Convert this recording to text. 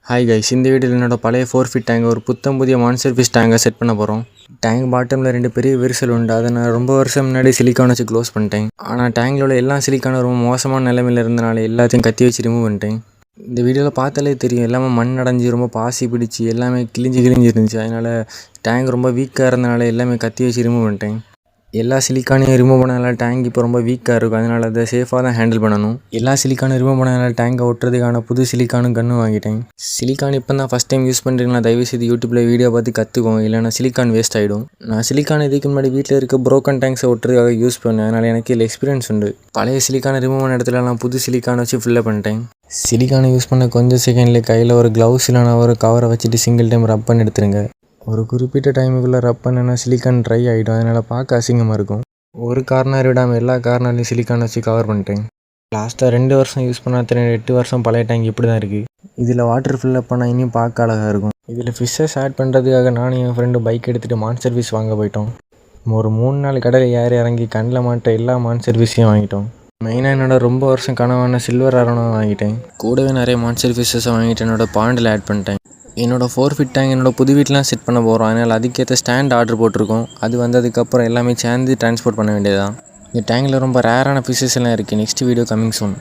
Hi guys, இந்த வீடியோவில் என்னோட பழைய 4 ஃபீட் டேங்க் ஒரு புத்தம் புதிய மான்ஸ்டர் ஃபிஷ் டேங்கை செட் பண்ண போகிறோம். டேங்க் பாட்டமில் 2 பெரிய விரிசல் உண்டு. அதை நான் ரொம்ப வருஷம் முன்னாடி சிலிக்கான் வச்சு க்ளோஸ் பண்ணிட்டேன். ஆனால் டேங்கில் உள்ள எல்லா சிலிக்கானும் ரொம்ப மோசமான நிலைமையில் இருந்தனால எல்லாத்தையும் கத்தி வச்சு ரிமூவ் பண்ணிட்டேன். இந்த வீடியோவில் பார்த்தாலே தெரியும், எல்லாமே மண் அடைஞ்சி ரொம்ப பாசி பிடிச்சி எல்லாமே கிழிஞ்சி இருந்துச்சு. அதனால் டேங்க் ரொம்ப வீக்காக இருந்தனால எல்லாமே கத்தி வச்சு ரிமூவ் பண்ணிட்டேன். எல்லா சிலிக்கானையும் ரிமூவ் பண்ணனால டேங்க் இப்போ ரொம்ப வீக்காக இருக்கும். அதனால் அதை சேஃபாக தான் ஹேண்டில் பண்ணணும். எல்லா சிலிக்கானும் ரிமூவ் பண்ணனால டேங்கை ஒட்டுறதுக்கான புது சிலிக்கானும் கன்று வாங்கிட்டேன். சிலிக்கான் இப்போ தான் ஃபஸ்ட் டைம் யூஸ் பண்ணுறீங்களா, தயவுசெய்து யூடியூப்பில் வீடியோ பார்த்து கற்றுக்கோங்க, இல்லைனா சிலிக்கான் வேஸ்ட் ஆகிடும். நான் சிலிக்கான் இதுக்கு முன்னாடி வீட்டில் இருக்க ப்ரோக்கன் டேங்க்ஸை ஒட்டுறதுக்காக யூஸ் பண்ணேன். அதனால் எனக்கு இதில் எக்ஸ்பீரியன்ஸ் உண்டு. பழைய சிலிக்கானை ரிமூவ் பண்ண இடத்துலலாம் புது சிலிக்கான் வச்சு ஃபில்லப் பண்ணிட்டேன். சிலிக்கானை யூஸ் பண்ண கொஞ்சம் செகண்ட்லேயே கையில் ஒரு க்ளவுஸ் இல்லைனா ஒரு கவரை வச்சுட்டு சிங்கிள் டைம் ரப் பண்ணி எடுத்துருங்க. ஒரு குறிப்பிட்ட டைமுக்குள்ளே ரப் பண்ணனா சிலிக்கான் ட்ரை ஆகிடும். அதனால் பார்க்க அசிங்கமாக இருக்கும். ஒரு கார்னர் விடாமல் எல்லா கார்னர்லையும் சிலிக்கான் வச்சு கவர் பண்ணிட்டேன். லாஸ்ட்டாக 2 வருஷம் யூஸ் பண்ண 8 வருஷம் பழைய டேங்க் இப்படி தான் இருக்குது. இதில் வாட்டர் ஃபில்லப் பண்ணால் இன்னும் பார்க்க அழகாக இருக்கும். இதில் ஃபிஷ்ஷஸ் ஆட் பண்ணுறதுக்காக நானும் என் ஃப்ரெண்டு பைக் எடுத்துகிட்டு மான்ஸ்டர் ஃபிஷ் வாங்க போயிட்டோம். ஒரு 3 நாள் கடலில் ஏறி இறங்கி கண்ணில் மாட்ட எல்லா மான்ஸ்டர் ஃபிஷ்ஷையும் வாங்கிட்டோம். மெயினாக என்னோட ரொம்ப வருஷம் கனவான சில்வர் அரோனா வாங்கிட்டேன். கூடவே நிறைய மான்ஸ்டர் ஃபிஷ்ஷஸை வாங்கிட்டு என்னோட பாண்டில் ஆட் பண்ணிட்டேன். என்னோடய 4 ஃபீட் டேங்க் என்னோட புது வீட்டிலாம் செட் பண்ண போகிறோம். அதனால் அதுக்கேற்ற ஸ்டாண்ட் ஆர்டர் போட்டிருக்கோம். அது வந்ததுக்கப்புறம் எல்லாமே சேர்ந்து ட்ரான்ஸ்போர்ட் பண்ண வேண்டியதான். இந்த டேங்கில் ரொம்ப ரேரான ஃபிஷ்ஷஸ் எல்லாம் இருக்குது. Next video coming soon.